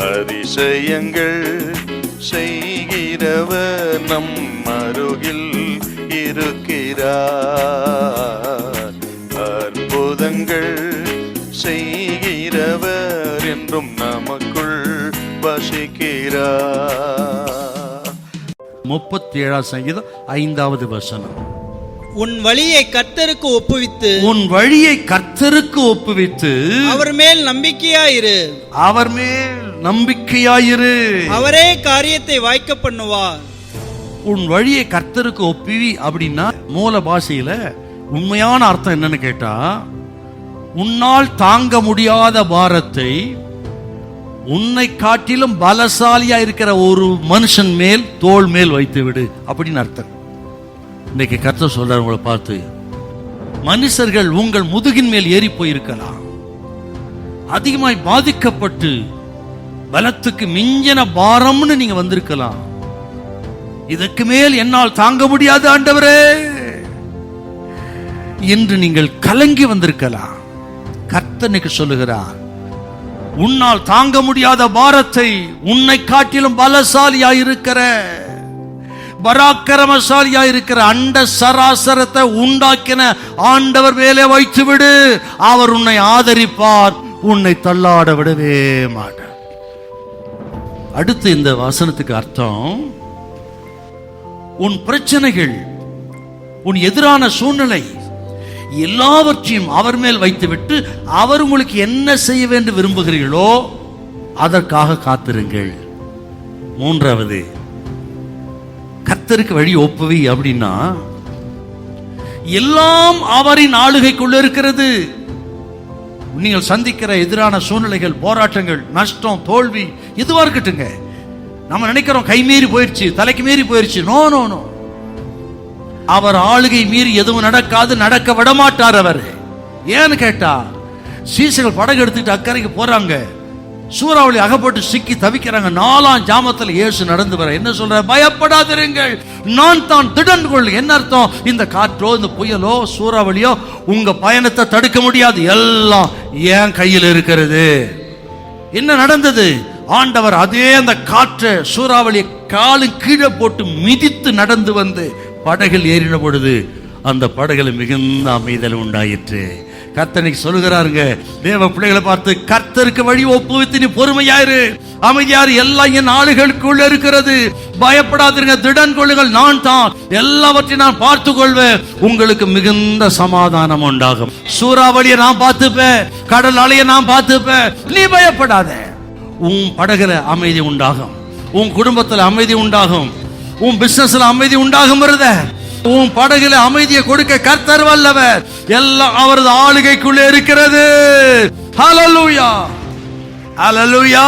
அதிசயங்கள் செய்கிறவர் நம் அருகில் இருக்கிறார். அற்புதங்கள் செய்கிறவர் என்றும் நமக்குள் வசிக்கிறார். 37 சங்கீதம் 5வது வசனம். உன் வழியை கர்த்தருக்கு ஒப்புவித்து, உன் வழியை கர்த்தருக்கு ஒப்புவித்து அவர் மேல் நம்பிக்கையாயிரு, அவர் மேல் நம்பிக்கையாயிரு, அவரே காரியத்தை வாய்க்க பண்ணுவார். உன் வழியை கர்த்தருக்கு ஒப்புவி அப்படின்னா மூல பாஷையில உண்மையான அர்த்தம் என்னன்னு கேட்டா, உன்னால் தாங்க முடியாத பாரத்தை உன்னை காட்டிலும் பலசாலியா இருக்கிற ஒரு மனுஷன் மேல் தோள் மேல் வைத்து விடு அப்படின்னு அர்த்தம். இன்னைக்கு கர்த்தர் சொல்றார் உங்களை பார்த்து, மனுஷர்கள் உங்கள் முதுகின் மேல் ஏறி போயிருக்கலாம், அதிகமாய் பாதிக்கப்பட்டு பலத்துக்கு மிஞ்சின பாரம்னு நீங்க வந்திருக்கலாம். இதற்கு மேல் என்னால் தாங்க முடியாது ஆண்டவரே என்று நீங்கள் கலங்கி வந்திருக்கலாம். கர்த்தர் இன்னைக்கு சொல்லுகிறார், உன்னால் தாங்க முடியாத பாரத்தை உன்னை காட்டிலும் பலசாலியாயிருக்கிற பராக்கிரமசாலியாயிருக்கிற அண்ட சராசரத்தை உண்டாக்கின ஆண்டவர் மேலே வைத்து விடு. அவர் உன்னை ஆதரிப்பார், உன்னை தள்ளாட விடவே மாட்டார். அடுத்து இந்த வசனத்துக்கு அர்த்தம், உன் பிரச்சனைகள், உன் எதிரான சூழ்நிலை எல்லாவற்றையும் அவர் மேல் வைத்துவிட்டு அவர் உங்களுக்கு என்ன செய்ய வேண்டும் விரும்புகிறீர்களோ அதற்காக காத்திருங்கள். 3வது, கர்த்தருக்கு வழி ஒப்புவி அப்படின்னா எல்லாம் அவரின் ஆளுகைக்குள்ள இருக்கிறது. நீங்கள் சந்திக்கிற எதிரான சூழ்நிலைகள், போராட்டங்கள், நஷ்டம், தோல்வி எதுவா இருக்கட்டுங்க, நம்ம நினைக்கிறோம் கை மீறி போயிடுச்சு, தலைக்கு மீறி போயிடுச்சு. நோ நோ நோ, அவர் ஆளுகை மீறி எதுவும் நடக்காது, நடக்க விடமாட்டார் அவர். ஏன்னு கேட்டா, சீசர்கள் படகு எடுத்துட்டு அக்கறைக்கு போறாங்க, சூறாவளி அகப்பட்டு சிக்கி தவிக்கிறாங்க. 4ஆம் ஜாமத்தில் இயேசு நடந்து வர என்ன சொல்ற, பயப்படாதிருங்கள், நான் தான், திடன் கொள். என்ன அர்த்தம், இந்த காற்றோ இந்த புயலோ சூறாவளியோ உங்க பயணத்தை தடுக்க முடியாது, எல்லாம் என் கையில் இருக்கிறது. என்ன நடந்தது, ஆண்டவர் அதே அந்த காற்றை சூறாவளியை காலும் கீழே போட்டு மிதித்து நடந்து வந்து படகில் ஏறின பொழுது அந்த படகுல மிகுந்த அமைதல் உண்டாயிற்று. கர்த்தர் சொல்லுகிறாருங்க, தேவ பிள்ளைகளை பார்த்து, கர்த்தருக்கு வழி ஒப்புவித்து நீ பொறுமையாயிரு, அமைதியாரு, எல்லாம் என் ஆளுகளுக்குள்ள இருக்கிறது, பயப்படாதீங்க, திடன் கொள்ளுங்கள், நான் தான் எல்லாவற்றையும் நான் பார்த்து கொள்வேன், உங்களுக்கு மிகுந்த சமாதானம் உண்டாகும். சூறாவளியை நான் பார்த்துப்பேன், கடல் அலையை நான் பார்த்துப்பேன், நீ பயப்படாத. உன் படகுல அமைதி உண்டாகும், உன் குடும்பத்தில் அமைதி உண்டாகும், உன் பிசினஸ்ல அமைதி உண்டாகும். உன் படகுல அமைதியை கொடுக்க கர்த்தர் வல்லவர், எல்லாம் அவரது ஆளுகைக்குள்ளே இருக்கிறது. ஹல்லேலூயா, ஹல்லேலூயா.